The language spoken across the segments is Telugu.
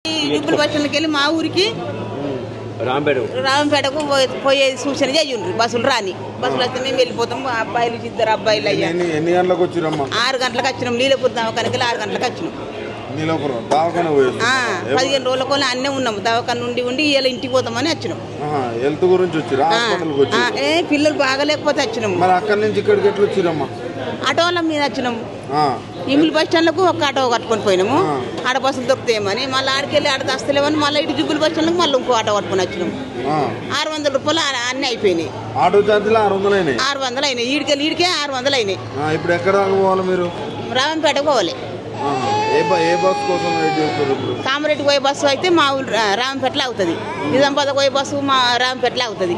ఇప్పుడు బస్సులకి వెళ్ళి మా ఊరికి రాంపేటకు పోయే సూచన చేయండి. బస్సులు రాని బస్సులు వస్తే మేము వెళ్ళిపోతాం. అబ్బాయిలు ఇద్దరు అబ్బాయిలు అయ్యా. ఎన్ని గంటలకు వచ్చిరమ్మా? 6 గంటలకు వచ్చినాం. నీలపూర్ దవాఖానకి 6 గంటలకు వచ్చినాం. 15 రోజుల కోళ్ళ అన్నీ ఉన్నాము. దవాఖాన నుండి ఉండి ఇలా ఇంటికి పోతామని వచ్చినాం. హెల్త్ గురించి వచ్చిరా? పిల్లలు బాగలేకపోతే వచ్చినాము. మరి అక్కడి నుంచి ఇక్కడికి ఎట్లా వచ్చిరమ్మా? ఆటోల మీద వచ్చినాము. ఇమిలి బస్ స్టాండ్లకు ఒక ఆటో కట్టుకొని పోయినాము. ఆడ బస్సులు దొరుకుతాయేమని మళ్ళీ ఆడికెళ్ళి ఆడ దస్తలేమని మళ్ళీ ఇటు జుబ్బులు బస్ స్టాండ్లకు మళ్ళీ ఇంకో ఆటో కట్టుకొని వచ్చినాము. 600 రూపాయలు అన్నీ అయిపోయినాయి. ఆటో ఛార్జీలు 600 అయినాయి. ఈడికే 600 అయినాయి. ఇప్పుడు ఎక్కడ పోవాలి మీరు? రామంపేటకు పోవాలి. ఏ బస్ కోసం కామరెడ్డి పోయే బస్సు అయితే మా ఊరు రామంపేటలో అవుతుంది. నిజామాబాద్ పోయే బస్సు మా రామంపేటలో అవుతుంది.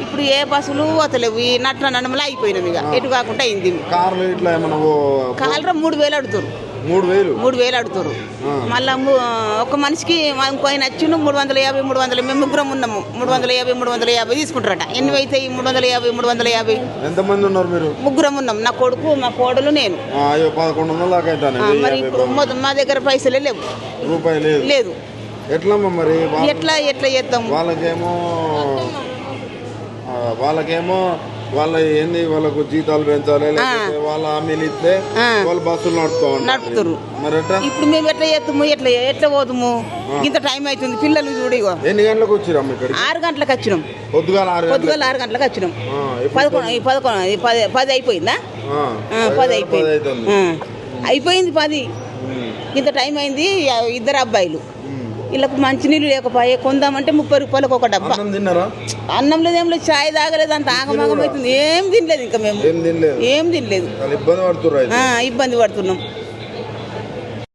ఇప్పుడు ఏ బస్సులు పోతలేవు. ఈ నట్ల నడమలా అయిపోయినాం. ఇక ఎటు కాకుండా అయింది. కార్లు ఇట్లా కార్లు 3000 అడుగుతారు. 3000 అడుగుతారు. మళ్ళా ఒక మనిషికి ఇంకో ఆయన వచ్చిండు 350 300. మేము ముగ్గురం ఉన్నాము. 350 350 తీసుకుంటారట. ఎన్ని అవుతాయి? 350 350. ఎంతమంది ఉన్నారు మీరు? ముగ్గురం ఉన్నాం. నా కొడుకు, మా కోడలు, నేను. 1100 దాకా అవుతాను. మరి ఇప్పుడు మా దగ్గర పైసలే లేవు. రూపాయి లేదు. ఎట్లమ్మా మరి? ఎట్లా చేద్దాం? వాళ్ళకేమో వాళ్ళ ఏంది, వాళ్ళకు జీతాలు పెంచాలి, లేకపోతే వాళ్ళ హామీలు ఇస్తే వాళ్ళు బస్సులు నడుపుతారు. మరి ఇప్పుడు మేము ఎట్లా చేస్తాము? ఎట్లా పోతాము? ఇంత టైం అవుతుంది. పిల్లలు చూడు. ఎన్ని గంటలకు వచ్చిరాము? ఇక్కడ 6 గంటలకు వచ్చినాం. పొద్దుగాల 6 గంటలకు వచ్చినాం. 10 అయిపోయిందా? 10 అయిపోయింది. 10 ఇంత టైం అయింది. 2 అబ్బాయిలు. వీళ్ళకు మంచినీళ్ళు లేకపోయే కొందామంటే 30 రూపాయలకు ఒక డబ్బా. అన్నం లేదు, ఏం లేదు, చాయ్ తాగలేదు. అంత ఆగమాగం అవుతుంది. ఏం తినలేదు. ఇంకా మేము ఏం తినలేదు. ఇబ్బంది పడుతున్నాం.